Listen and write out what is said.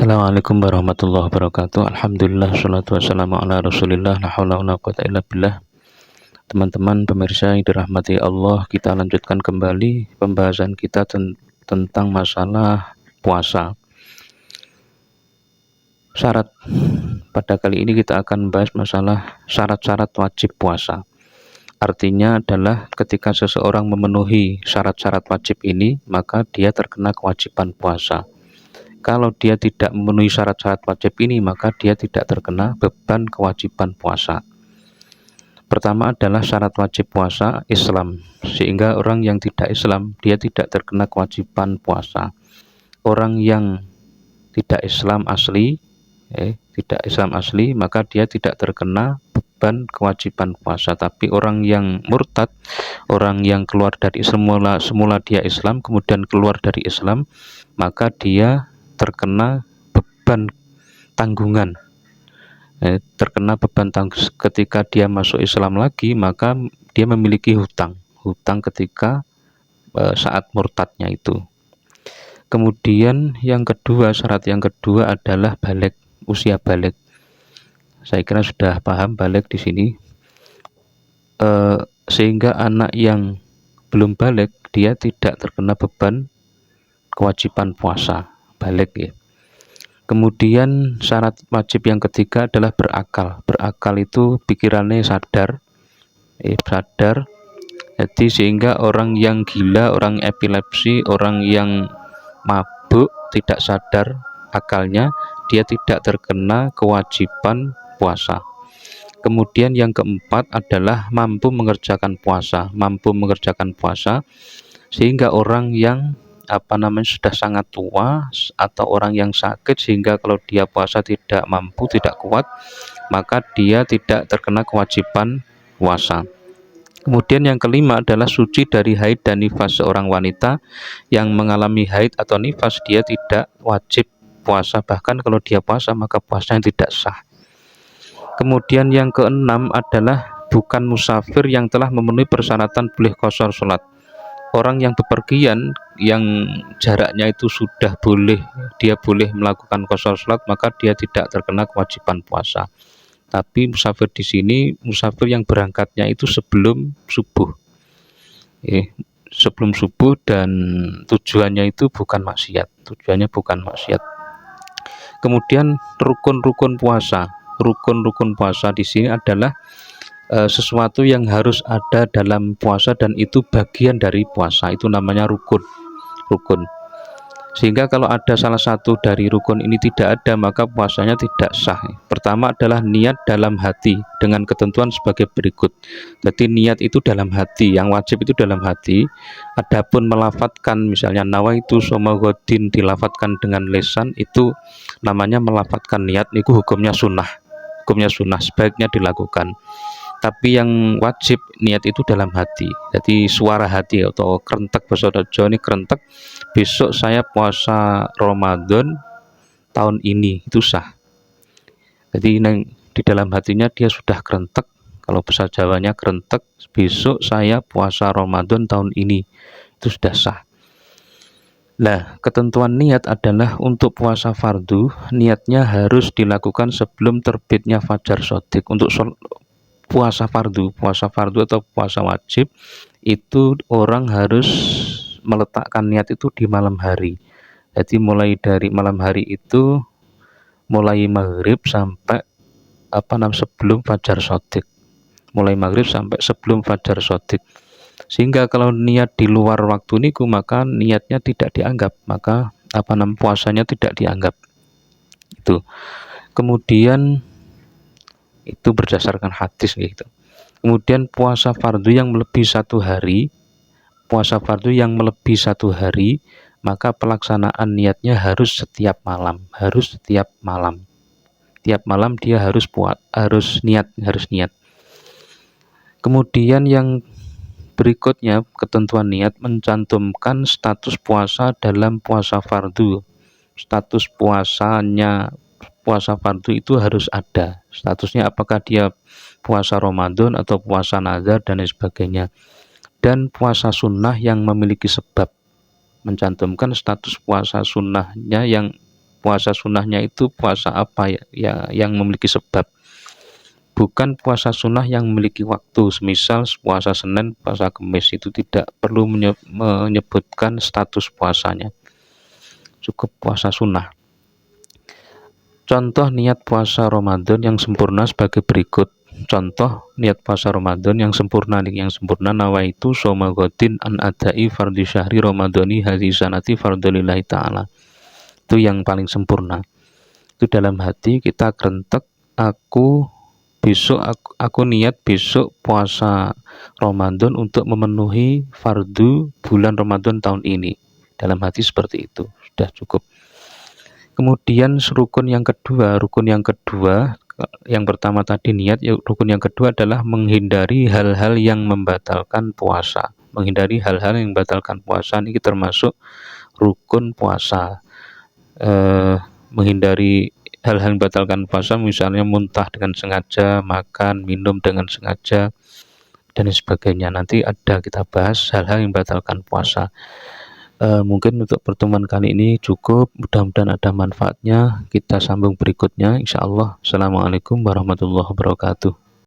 Assalamualaikum warahmatullahi wabarakatuh. Alhamdulillah, sholatu wassalamu ala rasulillah, la haula wala quwata illa billah. Teman-teman pemirsa yang dirahmati Allah, kita lanjutkan kembali pembahasan kita tentang masalah puasa. Syarat. Pada kali ini kita akan membahas masalah syarat-syarat wajib puasa. Artinya adalah ketika seseorang memenuhi syarat-syarat wajib ini, maka dia terkena kewajiban puasa. Kalau dia tidak memenuhi syarat-syarat wajib ini, maka dia tidak terkena beban kewajiban puasa. Pertama adalah syarat wajib puasa Islam, sehingga orang yang tidak Islam, dia tidak terkena kewajiban puasa. Orang yang tidak Islam asli, maka dia tidak terkena beban kewajiban puasa. Tapi orang yang murtad, orang yang keluar dari semula dia Islam, kemudian keluar dari Islam, maka dia terkena beban tanggungan, ketika dia masuk Islam lagi, maka dia memiliki hutang ketika saat murtadnya itu. Kemudian syarat yang kedua adalah balik, usia balik. Saya kira sudah paham balik di sini, sehingga anak yang belum balik dia tidak terkena beban kewajiban puasa. Balik ya. Kemudian syarat wajib yang ketiga adalah berakal. Berakal itu pikirannya sadar. Jadi sehingga orang yang gila, orang epilepsi, orang yang mabuk tidak sadar akalnya, dia tidak terkena kewajiban puasa. Kemudian yang keempat adalah mampu mengerjakan puasa. Sehingga orang yang sudah sangat tua atau orang yang sakit, sehingga kalau dia puasa tidak mampu, tidak kuat, maka dia tidak terkena kewajiban puasa. Kemudian yang kelima adalah suci dari haid dan nifas. Seorang wanita yang mengalami haid atau nifas, dia tidak wajib puasa, bahkan kalau dia puasa maka puasanya tidak sah. Kemudian yang keenam adalah bukan musafir yang telah memenuhi persyaratan boleh qashar sholat. Orang yang bepergian yang jaraknya itu sudah dia boleh melakukan qashar sholat, maka dia tidak terkena kewajiban puasa. Tapi musafir di sini musafir yang berangkatnya itu sebelum subuh, dan tujuannya bukan maksiat. Kemudian rukun-rukun puasa. Rukun-rukun puasa di sini adalah sesuatu yang harus ada dalam puasa dan itu bagian dari puasa, itu namanya rukun. Sehingga kalau ada salah satu dari rukun ini tidak ada, maka puasanya tidak sah. Pertama adalah niat dalam hati dengan ketentuan sebagai berikut. Jadi niat itu dalam hati, yang wajib itu dalam hati. Adapun melafatkan, misalnya nawaitu shoma ghadin, dilafatkan dengan lisan, itu namanya melafatkan niat, itu hukumnya sunnah, sebaiknya dilakukan. Tapi yang wajib niat itu dalam hati. Jadi suara hati atau kerentek, bahasa Jawa ini kerentek, besok saya puasa Ramadan tahun ini, itu sah. Jadi di dalam hatinya dia sudah kerentek, kalau bahasa Jawanya kerentek, besok saya puasa Ramadan tahun ini, itu sudah sah. Nah, ketentuan niat adalah untuk puasa fardu, niatnya harus dilakukan sebelum terbitnya fajar shadiq. Untuk puasa fardu atau puasa wajib itu orang harus meletakkan niat itu di malam hari. Jadi mulai dari malam hari itu, mulai maghrib sampai sebelum fajar shadiq. Sehingga kalau niat di luar waktu niku, maka niatnya tidak dianggap, maka puasanya tidak dianggap. Itu. Kemudian itu berdasarkan hadis gitu. Kemudian puasa fardu yang melebihi satu hari, maka pelaksanaan niatnya harus setiap malam. Tiap malam dia harus niat. Kemudian yang berikutnya, ketentuan niat mencantumkan status puasa dalam puasa fardu. Status puasa fardu itu harus ada statusnya, apakah dia puasa Ramadan atau puasa nazar dan lain sebagainya. Dan puasa sunnah yang memiliki sebab, mencantumkan status puasa sunnahnya yang puasa sunnahnya itu puasa apa yang memiliki sebab, bukan puasa sunnah yang memiliki waktu. Semisal puasa Senin, puasa Kamis, itu tidak perlu menyebutkan status puasanya, cukup puasa sunnah. Contoh niat puasa Ramadan yang sempurna sebagai berikut. Contoh niat puasa Ramadan yang sempurna, nawaitu shoma ghadin an adai fardhi syahri ramadhani hadhihi sanati fardholillahi ta'ala. Itu yang paling sempurna. Itu dalam hati kita kerentek, aku niat besok puasa Ramadan untuk memenuhi fardu bulan Ramadan tahun ini. Dalam hati seperti itu sudah cukup. Kemudian rukun yang kedua, yang pertama tadi niat, rukun yang kedua adalah menghindari hal-hal yang membatalkan puasa. Menghindari hal-hal yang membatalkan puasa ini termasuk rukun puasa. Menghindari hal-hal yang membatalkan puasa, misalnya muntah dengan sengaja, makan, minum dengan sengaja, dan sebagainya. Nanti ada kita bahas hal-hal yang membatalkan puasa. Mungkin untuk pertemuan kali ini cukup, mudah-mudahan ada manfaatnya. Kita sambung berikutnya insyaallah. Assalamualaikum warahmatullahi wabarakatuh.